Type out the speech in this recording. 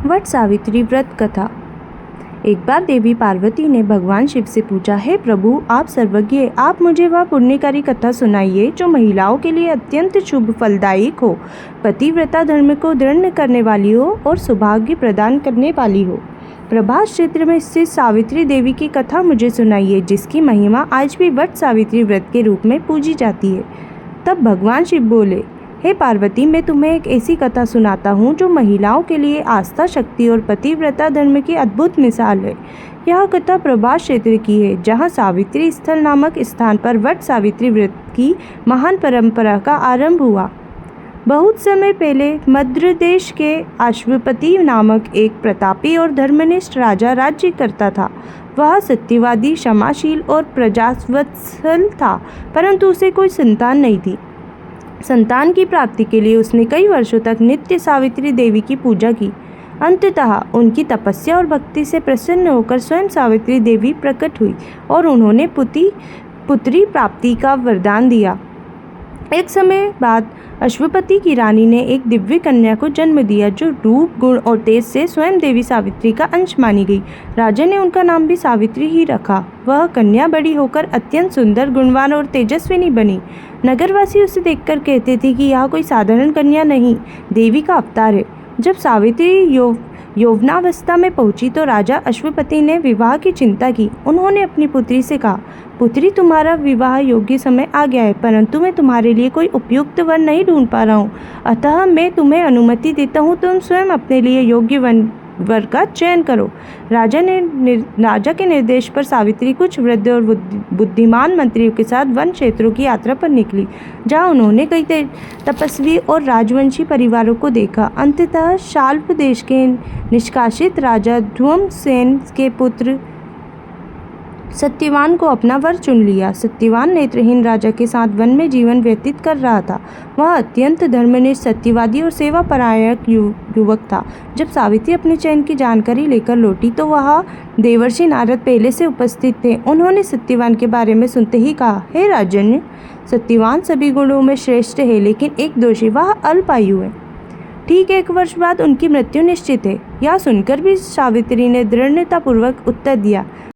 वट सावित्री व्रत कथा। एक बार देवी पार्वती ने भगवान शिव से पूछा, हे प्रभु, आप सर्वज्ञ, आप मुझे वह पुण्यकारी कथा सुनाइए जो महिलाओं के लिए अत्यंत शुभ फलदायक हो, पतिव्रता धर्म को दृढ़ करने वाली हो और सौभाग्य प्रदान करने वाली हो। प्रभास क्षेत्र में स्थित सावित्री देवी की कथा मुझे सुनाइए, जिसकी महिमा आज भी वट सावित्री व्रत के रूप में पूजी जाती है। तब भगवान शिव बोले, हे पार्वती, मैं तुम्हें एक ऐसी कथा सुनाता हूँ जो महिलाओं के लिए आस्था, शक्ति और पतिव्रता धर्म की अद्भुत मिसाल है। यह कथा प्रभास क्षेत्र की है, जहाँ सावित्री स्थल नामक स्थान पर वट सावित्री व्रत की महान परंपरा का आरंभ हुआ। बहुत समय पहले मद्र देश के अश्वपति नामक एक प्रतापी और धर्मनिष्ठ राजा राज्य करता था। वह सत्यवादी, क्षमाशील और प्रजावत्सल था, परंतु उसे कोई संतान नहीं थी। संतान की प्राप्ति के लिए उसने कई वर्षों तक नित्य सावित्री देवी की पूजा की। अंततः उनकी तपस्या और भक्ति से प्रसन्न होकर स्वयं सावित्री देवी प्रकट हुई और उन्होंने पुत्री प्राप्ति का वरदान दिया। एक समय बाद अश्वपति की रानी ने एक दिव्य कन्या को जन्म दिया, जो रूप, गुण और तेज से स्वयं देवी सावित्री का अंश मानी गई। राजा ने उनका नाम भी सावित्री ही रखा। वह कन्या बड़ी होकर अत्यंत सुंदर, गुणवान और तेजस्विनी बनी। नगरवासी उसे देखकर कहते थे कि यह कोई साधारण कन्या नहीं, देवी का अवतार है। जब सावित्री यौवनावस्था में पहुंची तो राजा अश्वपति ने विवाह की चिंता की। उन्होंने अपनी पुत्री से कहा, पुत्री, तुम्हारा विवाह योग्य समय आ गया है, परंतु मैं तुम्हारे लिए कोई उपयुक्त वर नहीं ढूंढ पा रहा हूँ। अतः मैं तुम्हें अनुमति देता हूँ, तुम स्वयं अपने लिए योग्य वर का चयन करो। राजा के निर्देश पर सावित्री कुछ वृद्ध और बुद्धिमान मंत्रियों के साथ वन क्षेत्रों की यात्रा पर निकली, जहाँ उन्होंने कई तपस्वी और राजवंशी परिवारों को देखा। अंततः शाल्व देश के निष्कासित राजा ध्रुवसेन के पुत्र सत्यवान को अपना वर चुन लिया। सत्यवान नेत्रहीन राजा के साथ वन में जीवन व्यतीत कर रहा था। वह अत्यंत धर्मनिष्ठ, सत्यवादी और सेवापरायण युवक था। जब सावित्री अपने चयन की जानकारी लेकर लौटी तो वह देवर्षि नारद पहले से उपस्थित थे। उन्होंने सत्यवान के बारे में सुनते ही कहा, हे राजन, सत्यवान सभी गुणों में श्रेष्ठ है, लेकिन एक दोषी, वह अल्पायु है। ठीक 1 वर्ष बाद उनकी मृत्यु निश्चित है। यह सुनकर भी सावित्री ने दृढ़तापूर्वक उत्तर दिया,